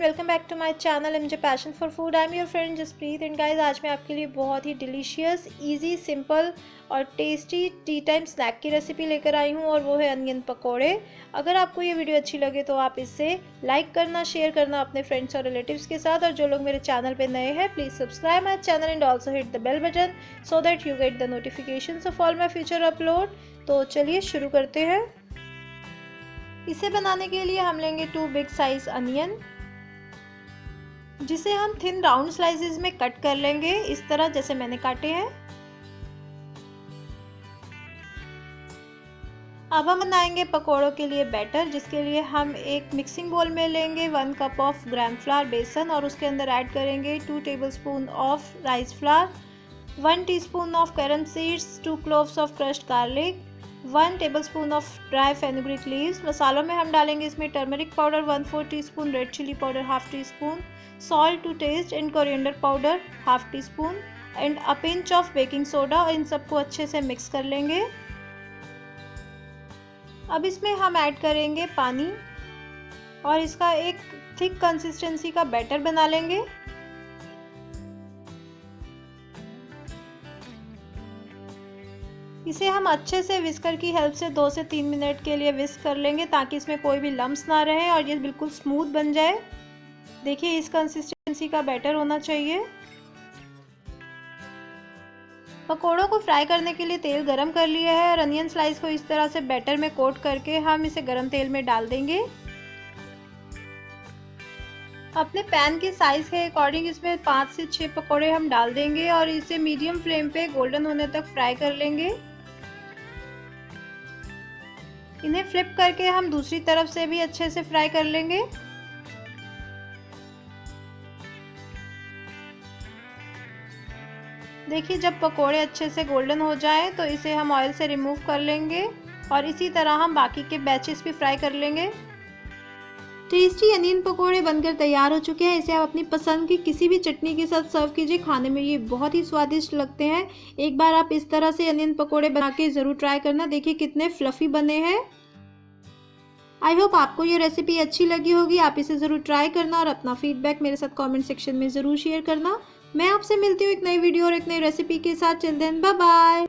Welcome back to my channel MJ passion for food. I am your friend Jaspreet and guys, आज मैं आपके लिए बहुत ही डिलीशियस, इजी, सिंपल और टेस्टी टी टाइम स्नैक की रेसिपी लेकर आई हूँ और वो है अनियन पकोड़े। अगर आपको ये वीडियो अच्छी लगे तो आप इसे लाइक करना, शेयर करना अपने फ्रेंड्स और रिलेटिव्स के साथ। और जो लोग मेरे चैनल पे नए हैं, please subscribe my channel and also hit the bell button so that you get the notification of all my future upload. तो चलिए शुरू करते हैं। इसे बनाने के लिए हम लेंगे 2 बिग साइज अनियन, जिसे हम थिन राउंड स्लाइसेस में कट कर लेंगे, इस तरह जैसे मैंने काटे हैं। अब हम बनाएंगे पकोड़ों के लिए बैटर, जिसके लिए हम एक मिक्सिंग बोल में लेंगे 1 कप ऑफ ग्राम फ्लावर बेसन और उसके अंदर ऐड करेंगे 2 tablespoon of rice flour, 1 teaspoon of carom seeds, 2 cloves of crushed garlic, 1 tablespoon of dry fenugreek leaves. मसालों में हम डालेंगे इसमें turmeric powder 1/4 teaspoon, red chilli powder 1/2 teaspoon, salt to taste and coriander powder 1/2 teaspoon and a pinch of baking soda. और इन सबको अच्छे से मिक्स कर लेंगे। अब इसमें हम ऐड करेंगे पानी और इसका एक थिक कंसिस्टेंसी का बैटर बना लेंगे। इसे हम अच्छे से विस्कर की हेल्प से 2 से 3 मिनट के लिए विस्क कर लेंगे, ताकि इसमें कोई भी लम्स ना रहे और ये बिल्कुल स्मूथ बन जाए। देखिए, इस कंसिस्टेंसी का बैटर होना चाहिए। पकोड़ों को फ्राई करने के लिए तेल गरम कर लिया है और अनियन स्लाइस को इस तरह से बैटर में कोट करके हम इसे गरम तेल में डाल देंगे। अपने पैन के साइज के अकॉर्डिंग इसमें 5 से 6 पकोड़े हम डाल देंगे और इसे मीडियम फ्लेम पे गोल्डन होने तक फ्राई कर लेंगे। इन्हें फ्लिप करके हम दूसरी तरफ से भी अच्छे से फ्राई कर लेंगे। देखिए, जब पकोड़े अच्छे से गोल्डन हो जाएं तो इसे हम ऑयल से रिमूव कर लेंगे और इसी तरह हम बाकी के बैचेस भी फ्राई कर लेंगे। टेस्टी अनियन पकोड़े बनकर तैयार हो चुके हैं। इसे आप अपनी पसंद की किसी भी चटनी के साथ सर्व कीजिए। खाने में ये बहुत ही स्वादिष्ट लगते हैं। एक बार आप इस तरह से अनियन पकोड़े बना के ज़रूर ट्राई करना। देखिए कितने फ्लफ़ी बने हैं। आई होप आपको ये रेसिपी अच्छी लगी होगी। आप इसे ज़रूर ट्राई करना और अपना फीडबैक मेरे साथ कमेंट सेक्शन में ज़रूर शेयर करना। मैं आपसे मिलती हूँ एक नई वीडियो और एक नई रेसिपी के साथ। Till then, bye bye.